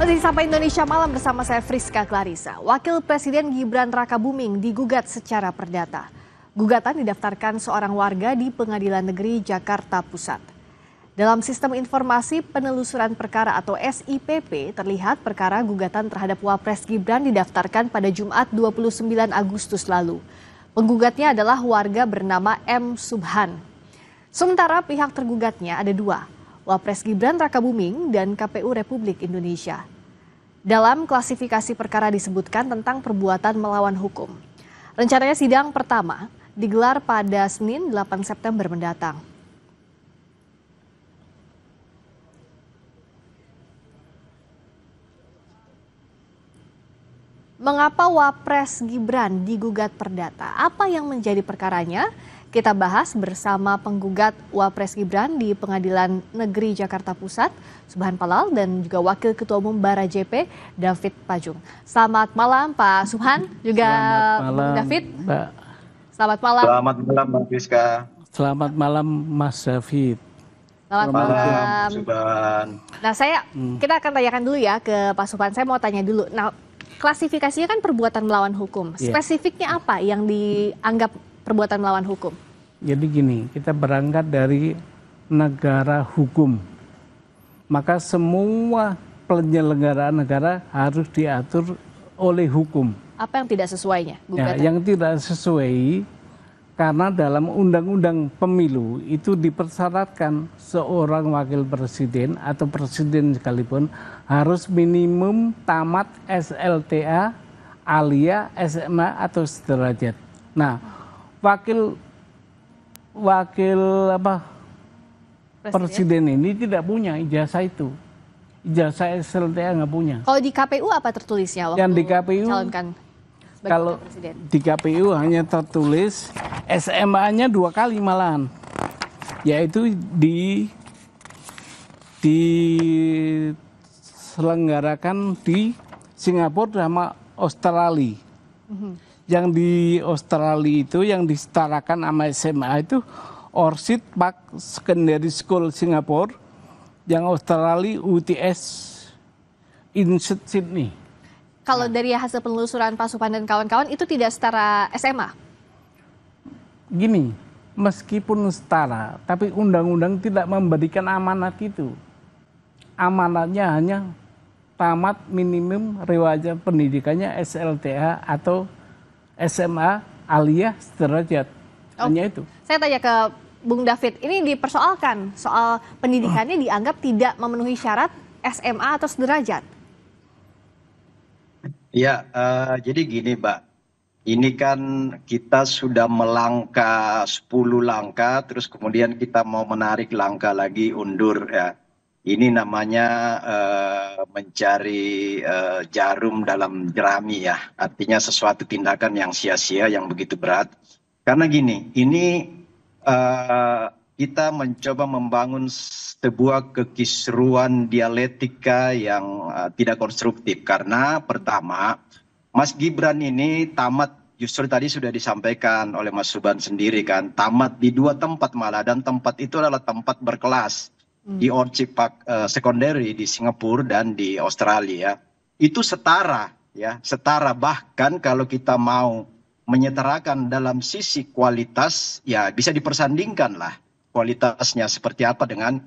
Masih Sapa Indonesia Malam bersama saya Friska Clarissa. Wakil Presiden Gibran Rakabuming digugat secara perdata. Gugatan didaftarkan seorang warga di Pengadilan Negeri Jakarta Pusat. Dalam Sistem Informasi Penelusuran Perkara atau SIPP, terlihat perkara gugatan terhadap Wapres Gibran didaftarkan pada Jumat 29 Agustus lalu. Penggugatnya adalah warga bernama M. Subhan. Sementara pihak tergugatnya ada dua, Wapres Gibran Rakabuming dan KPU Republik Indonesia. Dalam klasifikasi perkara disebutkan tentang perbuatan melawan hukum. Rencananya sidang pertama digelar pada Senin 8 September mendatang. Mengapa Wapres Gibran digugat perdata? Apa yang menjadi perkaranya? Kita bahas bersama penggugat Wapres Gibran di Pengadilan Negeri Jakarta Pusat, Subhan Palal, dan juga Wakil Ketua Umum Bara JP, David Pajung. Selamat malam Pak Subhan, juga Bung David. Mbak. Selamat malam. Selamat malam Mbak Friska. Selamat malam Mas David. Selamat malam. Subhan. Nah kita akan tanyakan dulu ya ke Pak Subhan. Saya mau tanya dulu. Nah, klasifikasinya kan perbuatan melawan hukum. Spesifiknya apa yang dianggap perbuatan melawan hukum? Jadi gini, kita berangkat dari negara hukum. Maka semua penyelenggaraan negara harus diatur oleh hukum. Apa yang tidak sesuainya? Ya, yang tidak sesuai karena dalam undang-undang pemilu itu dipersyaratkan seorang wakil presiden atau presiden sekalipun harus minimum tamat SLTA, alia, SMA atau sederajat. Nah, wakil presiden ini tidak punya ijazah itu. Ijazah SLTA nggak punya. Kalau di KPU apa tertulisnya waktu yang di KPU calonkan sebagai kalau presiden? Di KPU hanya tertulis SMA-nya 2 kali malahan, yaitu diselenggarakan di Singapura sama Australia. Yang di Australia itu yang disetarakan sama SMA itu Orchid Park Secondary School Singapura, yang Australia UTS Inset Sydney. Kalau dari hasil penelusuran Pak Subhan dan kawan-kawan itu tidak setara SMA? Gini, meskipun setara, tapi undang-undang tidak memberikan amanat itu. Amanatnya hanya tamat minimum riwayat pendidikannya SLTA atau SMA alia sederajat. Hanya itu. Saya tanya ke Bung David, ini dipersoalkan soal pendidikannya dianggap tidak memenuhi syarat SMA atau sederajat. Ya, jadi gini Mbak, ini kan kita sudah melangkah 10 langkah, terus kemudian kita mau menarik langkah lagi undur ya. Ini namanya mencari jarum dalam jerami ya, artinya sesuatu tindakan yang sia-sia, yang begitu berat. Karena gini, ini kita mencoba membangun sebuah kekisruan dialektika yang tidak konstruktif. Karena pertama, Mas Gibran ini tamat, justru tadi sudah disampaikan oleh Mas Subhan sendiri kan, tamat di 2 tempat malah, dan tempat itu adalah tempat berkelas. Di Orchid Park Secondary di Singapura dan di Australia. Itu setara ya, setara, bahkan kalau kita mau menyetarakan dalam sisi kualitas ya bisa dipersandingkan lah kualitasnya seperti apa dengan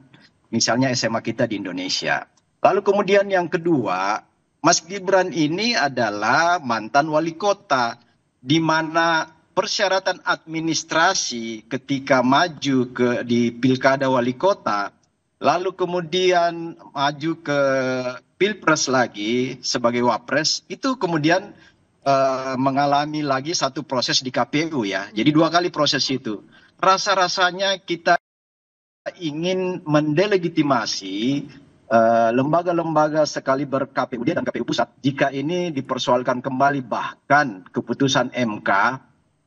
misalnya SMA kita di Indonesia. Lalu kemudian yang kedua, Mas Gibran ini adalah mantan wali kota, di mana persyaratan administrasi ketika maju di pilkada wali kota, lalu kemudian maju ke pilpres lagi sebagai wapres, itu kemudian mengalami lagi satu proses di KPU ya. Jadi 2 kali proses itu. Rasa-rasanya kita ingin mendelegitimasi lembaga-lembaga sekaliber KPUD dan KPU Pusat jika ini dipersoalkan kembali, bahkan keputusan MK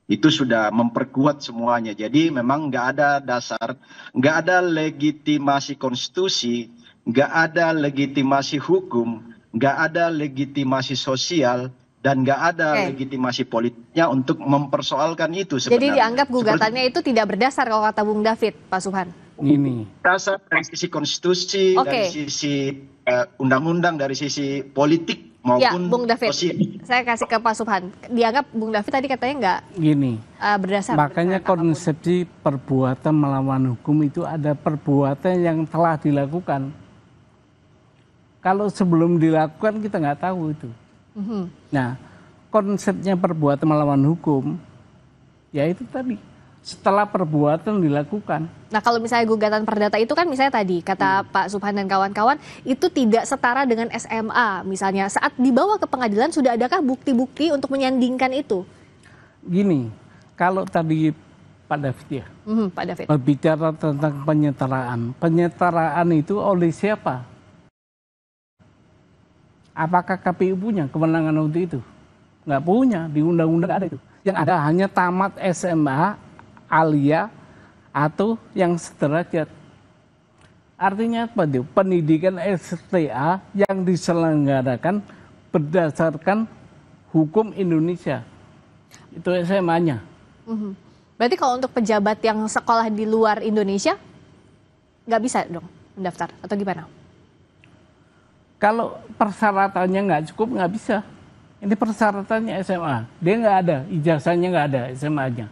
itu sudah memperkuat semuanya. Jadi memang nggak ada dasar, nggak ada legitimasi konstitusi, nggak ada legitimasi hukum, nggak ada legitimasi sosial, dan nggak ada legitimasi politiknya untuk mempersoalkan itu sebenarnya. Jadi dianggap gugatannya itu tidak berdasar kalau kata Bung David, Pak Subhan? Ini Dasar dari sisi konstitusi, dari sisi undang-undang dari sisi politik Ya, maupun Bung David, sosial. saya kasih ke Pak Subhan. Dianggap Bung David tadi katanya nggak Gini, berdasar. makanya apapun. konsepsi perbuatan melawan hukum itu ada perbuatan yang telah dilakukan. Kalau sebelum dilakukan kita nggak tahu itu. Nah, konsepnya perbuatan melawan hukum, ya itu tadi. Setelah perbuatan dilakukan. Nah, kalau misalnya gugatan perdata itu kan misalnya tadi kata Pak Subhan dan kawan-kawan itu tidak setara dengan SMA. Misalnya saat dibawa ke pengadilan sudah adakah bukti-bukti untuk menyandingkan itu? Gini, kalau tadi Pak David ya, Pak David. berbicara tentang penyetaraan. Penyetaraan itu oleh siapa? Apakah KPU punya kewenangan untuk itu? Nggak punya, di undang-undang ada itu. Yang ada hanya tamat SMA, alia, atau yang sederajat. Artinya apa itu? Pendidikan STA yang diselenggarakan berdasarkan hukum Indonesia. Itu SMA-nya. Berarti kalau untuk pejabat yang sekolah di luar Indonesia nggak bisa dong mendaftar atau gimana? Kalau persyaratannya nggak cukup, nggak bisa. Ini persyaratannya SMA. Dia nggak ada, ijazahnya nggak ada SMA-nya.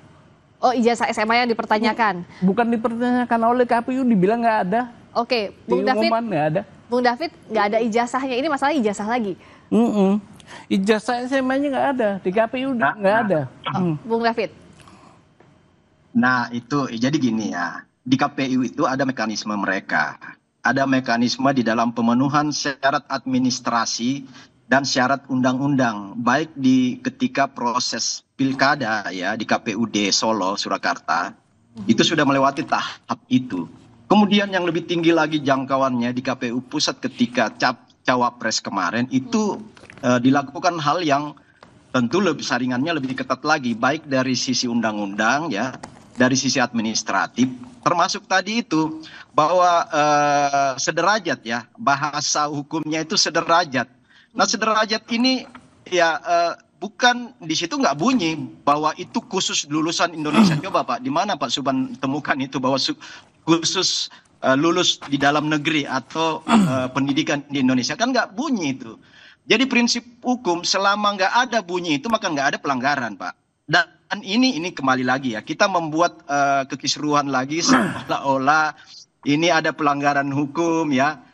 Oh, ijazah SMA yang dipertanyakan. Bukan dipertanyakan oleh KPU, dibilang nggak ada. Oke, Bung David. Diumuman nggak ada. Bung David nggak ada ijazahnya. Ini masalah ijazah lagi. Ijazah SMA-nya nggak ada, di KPU nggak ada. Bung David. Nah, itu jadi gini ya. Di KPU itu ada mekanisme mereka. Ada mekanisme di dalam pemenuhan syarat administrasi dan syarat undang-undang, baik di ketika proses pilkada ya di KPUD Solo, Surakarta, itu sudah melewati tahap itu. Kemudian yang lebih tinggi lagi jangkauannya di KPU Pusat ketika Cawapres kemarin itu dilakukan hal yang tentu lebih saringannya lebih ketat lagi, baik dari sisi undang-undang ya, dari sisi administratif, termasuk tadi itu bahwa sederajat ya, bahasa hukumnya itu sederajat. Nah, sederajat ini ya bukan di situ nggak bunyi bahwa itu khusus lulusan Indonesia. Coba Pak, di mana Pak Subhan temukan itu bahwa khusus lulus di dalam negeri atau pendidikan di Indonesia, kan nggak bunyi itu. Jadi prinsip hukum selama nggak ada bunyi itu maka nggak ada pelanggaran Pak. Dan ini kembali lagi ya, kita membuat kekisruhan lagi seolah-olah ini ada pelanggaran hukum ya.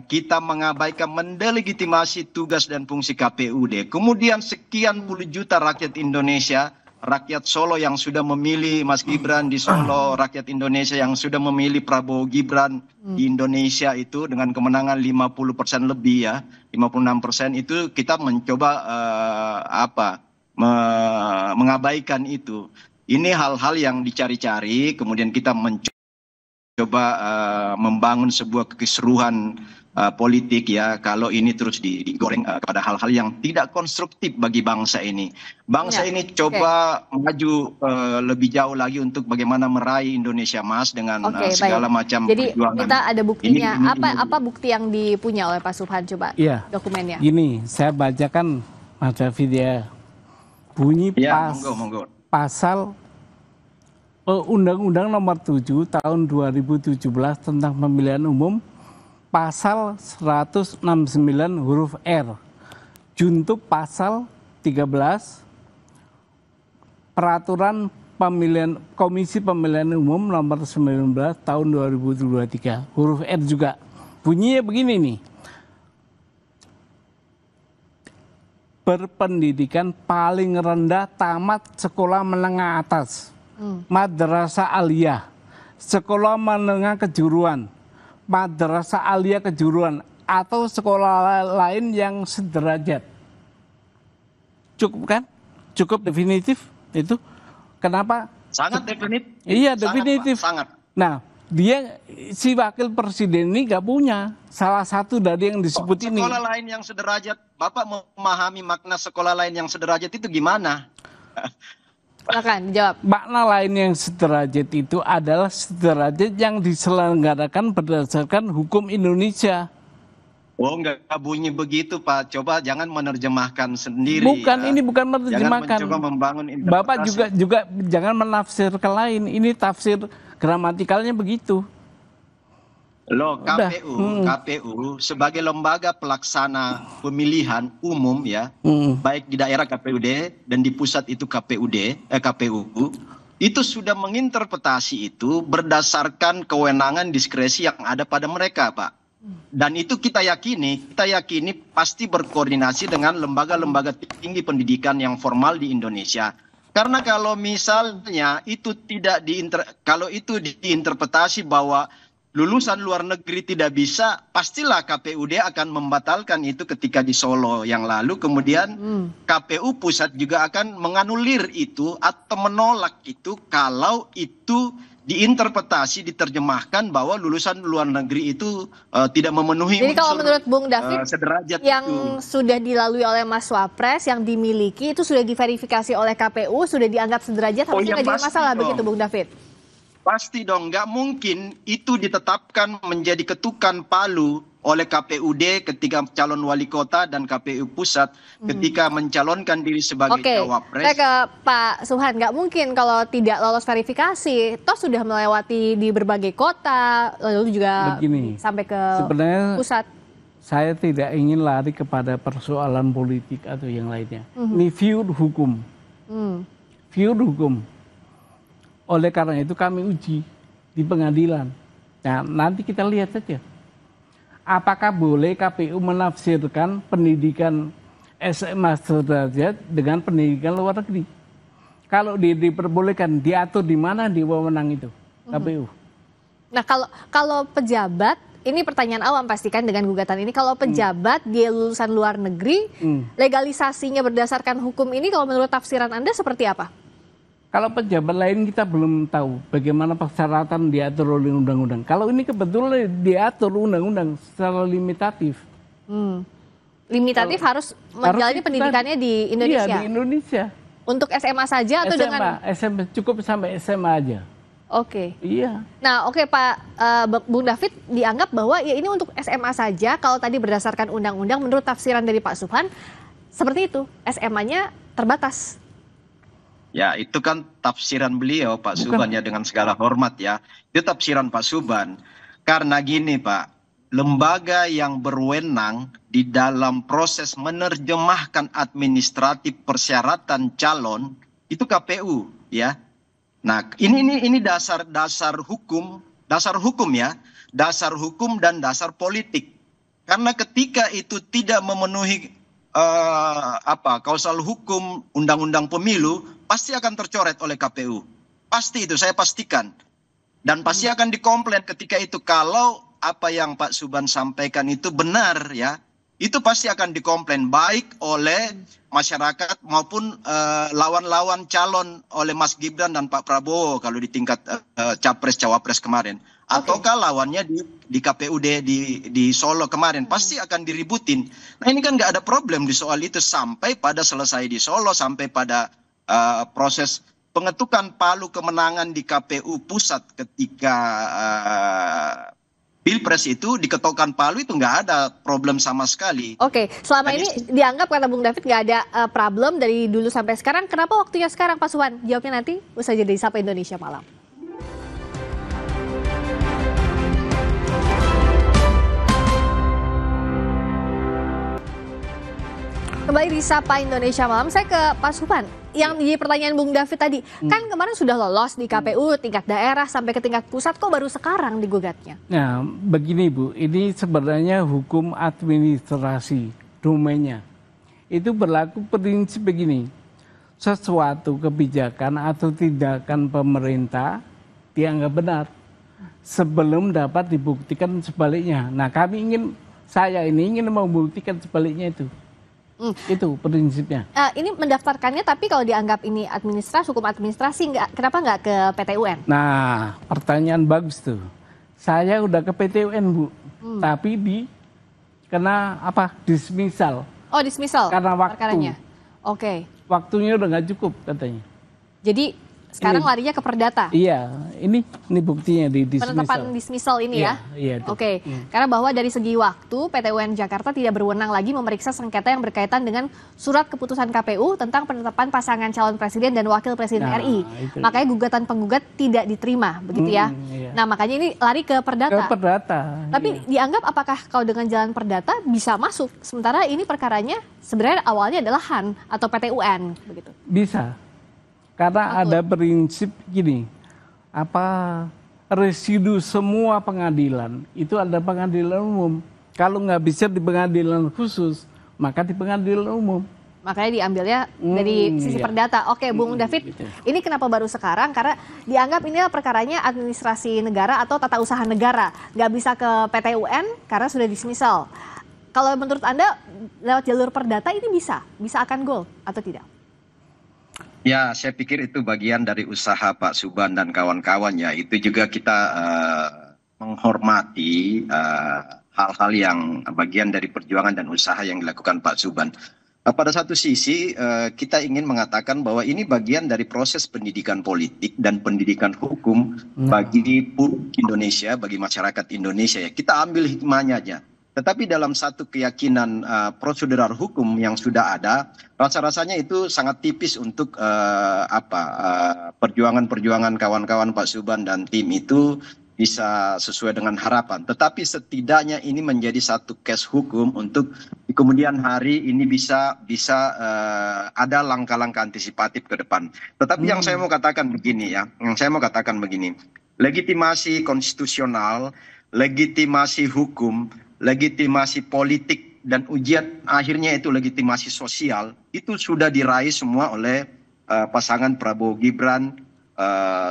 Kita mengabaikan mendelegitimasi tugas dan fungsi KPUD. Kemudian sekian puluh juta rakyat Indonesia, rakyat Solo yang sudah memilih Mas Gibran di Solo, rakyat Indonesia yang sudah memilih Prabowo Gibran di Indonesia itu dengan kemenangan 50% lebih ya, 56% itu kita mencoba mengabaikan itu. Ini hal-hal yang dicari-cari, kemudian kita mencoba membangun sebuah kekisruhan politik ya, kalau ini terus digoreng pada hal-hal yang tidak konstruktif bagi bangsa ini. Bangsa ini coba maju lebih jauh lagi untuk bagaimana meraih Indonesia Emas dengan segala macam Jadi perjuangan. kita ada buktinya. Apa bukti yang dipunya oleh Pak Subhan, coba dokumennya? Gini, saya bacakan Mas David ya. Bunyi monggo. Pasal Undang-Undang Nomor 7 Tahun 2017 tentang Pemilihan Umum, Pasal 169 huruf R, junto Pasal 13 Peraturan Komisi Pemilihan Umum Nomor 19 Tahun 2023 huruf R juga. Bunyinya begini nih. Berpendidikan paling rendah tamat sekolah menengah atas. Madrasah aliyah, sekolah menengah kejuruan, madrasah aliyah kejuruan, atau sekolah lain yang sederajat. Cukup kan? Cukup definitif itu. Kenapa? Sangat definitif. Iya, definitif. Sangat. Nah, dia si wakil presiden ini gak punya salah satu dari yang disebut ini. Sekolah lain yang sederajat, Bapak memahami makna sekolah lain yang sederajat itu gimana? Silakan dijawab. Makna lain yang sederajat itu adalah sederajat yang diselenggarakan berdasarkan hukum Indonesia. Oh, enggak bunyi begitu Pak. Coba jangan menerjemahkan sendiri. Bukan, ya. ini bukan menerjemahkan. Jangan mencoba membangun interpretasi. Bapak juga jangan menafsirkan lain. Ini tafsir gramatikalnya begitu. Loh, Udah. KPU sebagai lembaga pelaksana pemilihan umum ya, baik di daerah KPUD dan di pusat itu KPU, itu sudah menginterpretasi itu berdasarkan kewenangan diskresi yang ada pada mereka, Pak. Dan itu kita yakini pasti berkoordinasi dengan lembaga-lembaga tinggi pendidikan yang formal di Indonesia. Karena kalau misalnya itu kalau itu diinterpretasi bahwa lulusan luar negeri tidak bisa, pastilah KPUD akan membatalkan itu ketika di Solo yang lalu. Kemudian KPU pusat juga akan menganulir itu atau menolak itu kalau itu diinterpretasi, diterjemahkan bahwa lulusan luar negeri itu tidak memenuhi Jadi kalau menurut Bung David, sederajat yang sudah dilalui oleh Mas Wapres, yang dimiliki itu sudah diverifikasi oleh KPU, sudah dianggap sederajat, harusnya nggak jadi masalah begitu Bung David? Pasti dong, nggak mungkin itu ditetapkan menjadi ketukan palu oleh KPUD ketika calon wali kota dan KPU pusat ketika mencalonkan diri sebagai cawapres. Saya ke Pak Suhan, nggak mungkin kalau tidak lolos verifikasi, toh sudah melewati di berbagai kota, lalu juga sampai ke pusat. Saya tidak ingin lari kepada persoalan politik atau yang lainnya. Ini view hukum. View hukum. Oleh karena itu kami uji di pengadilan. Nah, nanti kita lihat saja. Apakah boleh KPU menafsirkan pendidikan SMA sederajat dengan pendidikan luar negeri? Kalau diperbolehkan, diatur di mana di wewenang itu KPU. Nah, kalau pejabat, ini pertanyaan awam pastikan dengan gugatan ini, kalau pejabat dia lulusan luar negeri, legalisasinya berdasarkan hukum ini kalau menurut tafsiran Anda seperti apa? Kalau pejabat lain kita belum tahu bagaimana persyaratan diatur oleh undang-undang. Kalau ini kebetulan diatur undang-undang secara limitatif. Limitatif harus menjalani pendidikannya di Indonesia? Iya, di Indonesia. Untuk SMA saja atau dengan? SMA, cukup sampai SMA aja. Oke. Iya. Nah, oke Pak Bung David dianggap bahwa ya ini untuk SMA saja. Kalau tadi berdasarkan undang-undang, menurut tafsiran dari Pak Subhan, seperti itu. SMA-nya terbatas. Ya, itu kan tafsiran beliau, Pak Subhan, ya, dengan segala hormat ya. Itu tafsiran Pak Subhan. Karena gini, Pak, lembaga yang berwenang di dalam proses menerjemahkan administratif persyaratan calon itu KPU, ya. Nah, ini dasar hukum ya, dasar hukum dan dasar politik. Karena ketika itu tidak memenuhi kausal hukum undang-undang pemilu, pasti akan tercoret oleh KPU. Pasti itu, saya pastikan. Dan pasti akan dikomplain ketika itu. Kalau apa yang Pak Subhan sampaikan itu benar ya, itu pasti akan dikomplain baik oleh masyarakat maupun lawan-lawan calon oleh Mas Gibran dan Pak Prabowo kalau di tingkat capres-cawapres kemarin. Ataukah lawannya di KPUD di Solo kemarin, pasti akan diributin. Nah, ini kan nggak ada problem di soal itu sampai pada selesai di Solo, sampai pada proses pengetukan palu kemenangan di KPU pusat ketika Pilpres itu diketukkan palu, itu nggak ada problem sama sekali. Oke, selama ini dianggap kata Bung David nggak ada problem dari dulu sampai sekarang. Kenapa waktunya sekarang Pak Suhan? Jawabnya nanti usai jeda di Sapa Indonesia Malam. Kembali di Sapa Indonesia Malam, saya ke Pak Suhan. Yang di pertanyaan Bung David tadi, kan kemarin sudah lolos di KPU tingkat daerah sampai ke tingkat pusat, kok baru sekarang digugatnya? Nah, begini Bu, ini sebenarnya hukum administrasi domainnya. Itu berlaku prinsip begini, sesuatu kebijakan atau tindakan pemerintah dianggap benar sebelum dapat dibuktikan sebaliknya. Nah, saya ingin membuktikan sebaliknya itu. Itu prinsipnya. Ini mendaftarkannya, tapi kalau dianggap ini hukum administrasi, kenapa nggak ke PT UN? Nah, pertanyaan bagus tuh. Saya udah ke PT UN Bu, tapi kena dismisal. Oh, dismisal. Karena waktu. Perkaranya. Oke. Waktunya udah nggak cukup katanya. Jadi Sekarang larinya ke perdata. Iya, ini buktinya di Penetapan dismissal ini ya. Iya, Oke. Karena bahwa dari segi waktu PT UN Jakarta tidak berwenang lagi memeriksa sengketa yang berkaitan dengan surat keputusan KPU tentang penetapan pasangan calon presiden dan wakil presiden RI. Makanya gugatan penggugat tidak diterima, begitu ya. Iya. Nah, makanya ini lari ke perdata. Ke perdata. Tapi dianggap apakah kalau dengan jalan perdata bisa masuk? Sementara ini perkaranya sebenarnya awalnya adalah HAN atau PT UN, begitu. Bisa. Karena ada prinsip gini, residu semua pengadilan itu ada pengadilan umum. Kalau nggak bisa di pengadilan khusus, maka di pengadilan umum. Makanya diambilnya dari sisi perdata. Oke, Bung David, ini kenapa baru sekarang? Karena dianggap inilah perkaranya administrasi negara atau tata usaha negara. Nggak bisa ke PT UN karena sudah dismisal. Kalau menurut Anda, lewat jalur perdata ini bisa akan goal atau tidak? Ya, saya pikir itu bagian dari usaha Pak Subhan dan kawan-kawannya. Itu juga kita menghormati hal-hal yang bagian dari perjuangan dan usaha yang dilakukan Pak Subhan. Pada satu sisi kita ingin mengatakan bahwa ini bagian dari proses pendidikan politik dan pendidikan hukum bagi publik Indonesia, bagi masyarakat Indonesia. Ya, kita ambil hikmahnya aja. Tetapi dalam satu keyakinan prosedural hukum yang sudah ada, rasa-rasanya itu sangat tipis untuk perjuangan-perjuangan kawan-kawan Pak Subhan dan tim itu bisa sesuai dengan harapan. Tetapi setidaknya ini menjadi satu case hukum untuk di kemudian hari ini bisa ada langkah-langkah antisipatif ke depan. Tetapi yang saya mau katakan begini ya, legitimasi konstitusional, legitimasi hukum, legitimasi politik dan ujian akhirnya itu legitimasi sosial itu sudah diraih semua oleh pasangan Prabowo Gibran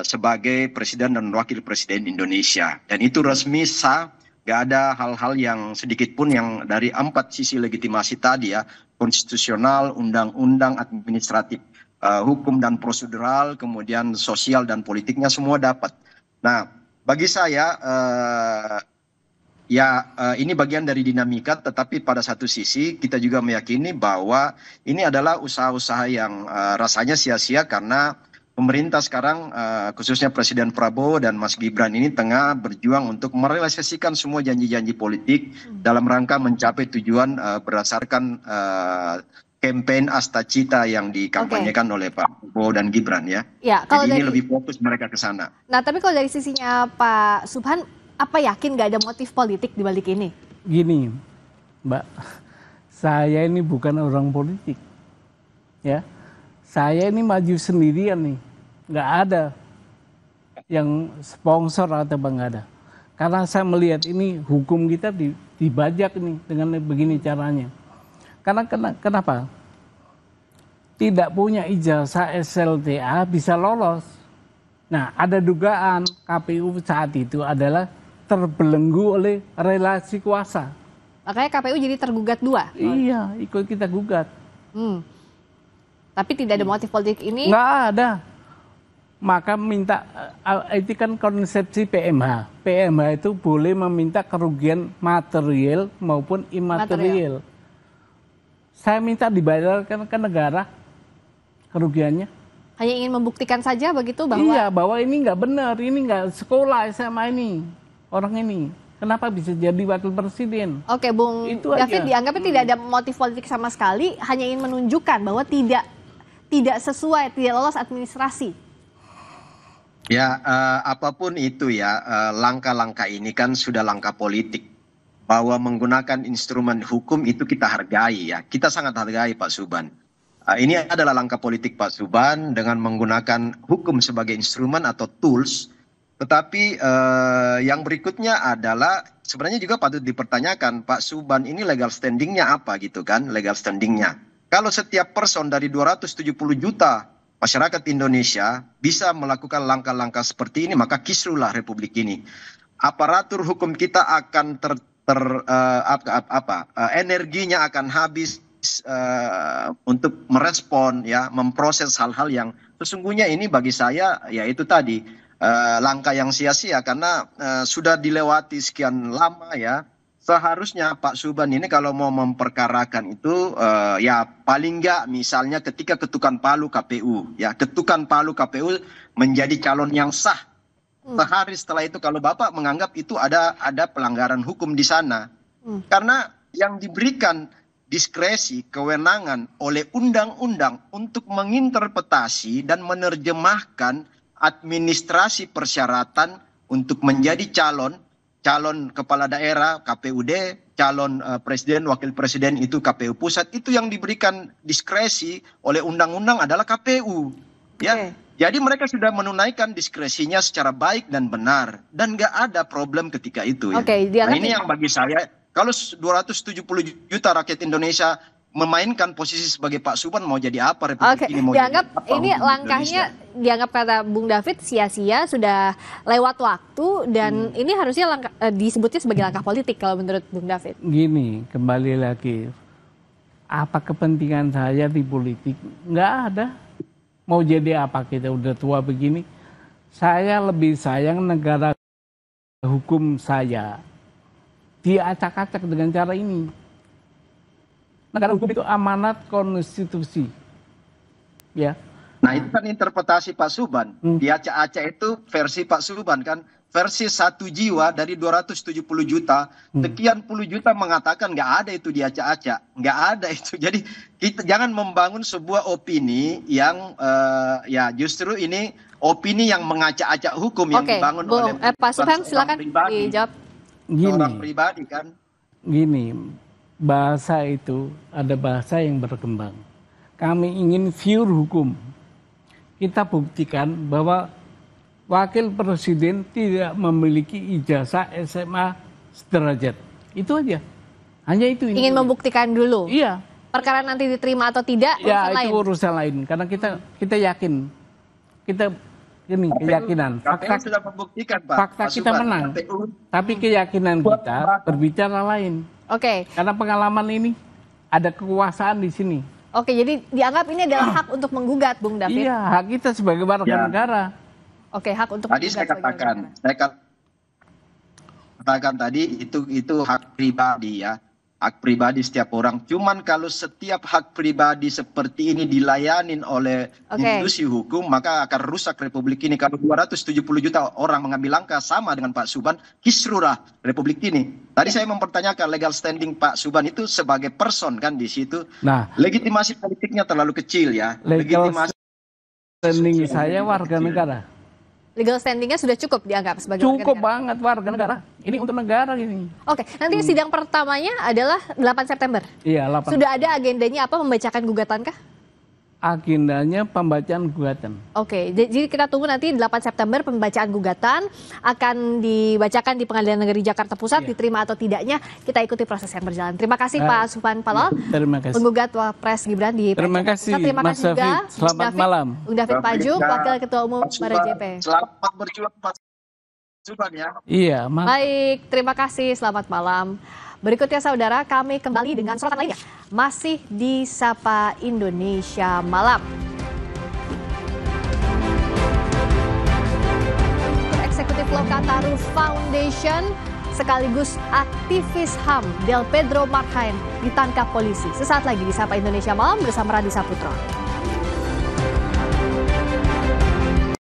sebagai presiden dan wakil presiden Indonesia, dan itu resmi sah, gak ada hal-hal yang sedikit pun yang dari 4 sisi legitimasi tadi ya, konstitusional, undang-undang, administratif, hukum dan prosedural, kemudian sosial dan politiknya semua dapat. Nah, bagi saya ini bagian dari dinamika, tetapi pada satu sisi kita juga meyakini bahwa ini adalah usaha-usaha yang rasanya sia-sia karena pemerintah sekarang khususnya Presiden Prabowo dan Mas Gibran ini tengah berjuang untuk merealisasikan semua janji-janji politik dalam rangka mencapai tujuan berdasarkan campaign Astacita yang dikampanyekan oleh Pak Prabowo dan Gibran ya. Jadi ini lebih fokus mereka ke sana. Nah, tapi kalau dari sisinya Pak Subhan, apa yakin nggak ada motif politik di balik ini? Gini, Mbak, saya ini bukan orang politik, ya. Saya ini maju sendirian nih, nggak ada yang sponsor atau nggak ada. Karena saya melihat ini hukum kita dibajak nih dengan begini caranya. Karena kenapa? Tidak punya ijazah SLTA bisa lolos. Nah, ada dugaan KPU saat itu adalah terbelenggu oleh relasi kuasa. Makanya KPU jadi tergugat 2? Iya, ikut kita gugat. Tapi tidak ada motif politik ini? Nggak ada. Maka minta, itu kan konsepsi PMH. PMH itu boleh meminta kerugian material maupun imaterial. Saya minta dibayarkan ke negara kerugiannya. Hanya ingin membuktikan saja begitu bahwa... Iya, bahwa ini nggak benar, ini nggak sekolah SMA ini. Orang ini, kenapa bisa jadi wakil presiden? Oke, Bung David, dianggapnya tidak ada motif politik sama sekali, hanya ingin menunjukkan bahwa tidak sesuai, tidak lolos administrasi. Ya, apapun itu ya, langkah-langkah ini kan sudah langkah politik. Bahwa menggunakan instrumen hukum itu kita hargai ya, kita sangat hargai Pak Subhan. Ini adalah langkah politik Pak Subhan dengan menggunakan hukum sebagai instrumen atau tools. Tetapi yang berikutnya adalah sebenarnya juga patut dipertanyakan, Pak Subhan ini legal standingnya apa gitu kan, legal standingnya. Kalau setiap person dari 270 juta masyarakat Indonesia bisa melakukan langkah-langkah seperti ini, maka kisruhlah Republik ini. Aparatur hukum kita akan energinya akan habis untuk merespon ya, memproses hal-hal yang sesungguhnya ini bagi saya ya itu tadi langkah yang sia-sia karena sudah dilewati sekian lama ya, seharusnya Pak Subhan ini kalau mau memperkarakan itu ya paling nggak misalnya ketika ketukan palu KPU, ya ketukan palu KPU menjadi calon yang sah. Sehari setelah itu kalau Bapak menganggap itu ada pelanggaran hukum di sana. Karena yang diberikan diskresi, kewenangan oleh undang-undang untuk menginterpretasi dan menerjemahkan administrasi persyaratan untuk menjadi calon kepala daerah KPUD, calon presiden, wakil presiden itu KPU pusat, itu yang diberikan diskresi oleh undang-undang adalah KPU. Ya, jadi mereka sudah menunaikan diskresinya secara baik dan benar dan nggak ada problem ketika itu. Ya. Nah ini yang bagi saya, kalau 270 juta rakyat Indonesia memainkan posisi sebagai Pak Subhan mau jadi apa Republik ini? Mau dianggap jadi apa ini langkahnya Indonesia? Dianggap kata Bung David sia-sia, sudah lewat waktu dan ini harusnya disebutnya sebagai langkah politik kalau menurut Bung David. Gini, kembali lagi, apa kepentingan saya di politik? Nggak ada. Mau jadi apa, kita udah tua begini. Saya lebih sayang negara hukum saya diacak-acak dengan cara ini. Negara hukum itu amanat konstitusi. Ya. Nah itu kan interpretasi Pak Subhan. Diacak-acak itu versi Pak Subhan kan. Versi 1 jiwa dari 270 juta. Sekian puluh juta mengatakan nggak ada itu diacak-acak. Nggak ada itu. Jadi kita jangan membangun sebuah opini yang ya justru ini opini yang mengacak-acak hukum yang dibangun oleh Pak Subhan, silakan dijawab. Orang pribadi kan. Gini, bahasa itu ada bahasa yang berkembang. Kami ingin pure hukum. Kita buktikan bahwa wakil presiden tidak memiliki ijazah SMA sederajat. Itu aja. Hanya itu. Ingin membuktikan dulu. Iya. Perkara nanti diterima atau tidak ya, itu urusan lain. Karena kita yakin. Kita ini keyakinan. Fakta sudah membuktikan, Pak. Fakta kita menang. Tapi keyakinan kita berbicara lain. Karena pengalaman ini ada kekuasaan di sini. Jadi dianggap ini adalah hak untuk menggugat, Bung David. Iya, hak kita sebagai warga negara. Hak untuk tadi saya katakan tadi itu hak pribadi ya. Hak pribadi setiap orang. Cuman kalau setiap hak pribadi seperti ini dilayanin oleh institusi hukum, maka akan rusak Republik ini. Kalau 270 juta orang mengambil langkah sama dengan Pak Subhan, kisruhlah Republik ini. Tadi saya mempertanyakan legal standing Pak Subhan itu sebagai person kan di situ. Nah, legitimasi politiknya terlalu kecil ya. Legal standing saya warga negara. Legal standingnya sudah cukup dianggap sebagai cukup warga negara. Banget warga negara. Ini untuk negara ini. Nanti sidang pertamanya adalah 8 September. Iya, 8. Sudah ada agendanya apa, membacakan gugatankah? Agendanya pembacaan gugatan. Jadi kita tunggu nanti 8 September pembacaan gugatan akan dibacakan di Pengadilan Negeri Jakarta Pusat, diterima atau tidaknya kita ikuti proses yang berjalan. Terima kasih Pak Subhan Palal, penggugat Wapres Gibran di Terima kasih Mas David. Selamat malam. Bung David Pajuk, Wakil Ketua Umum BARJP. Selamat berjuang Pak Subhan ya. Iya, baik, terima kasih. Selamat malam. Berikutnya saudara, kami kembali dengan sorotan lainnya. Masih di Sapa Indonesia Malam. Eksekutif Lokataru Foundation sekaligus aktivis HAM Del Pedro Marhain ditangkap polisi. Sesaat lagi di Sapa Indonesia Malam bersama Radhi Saputro.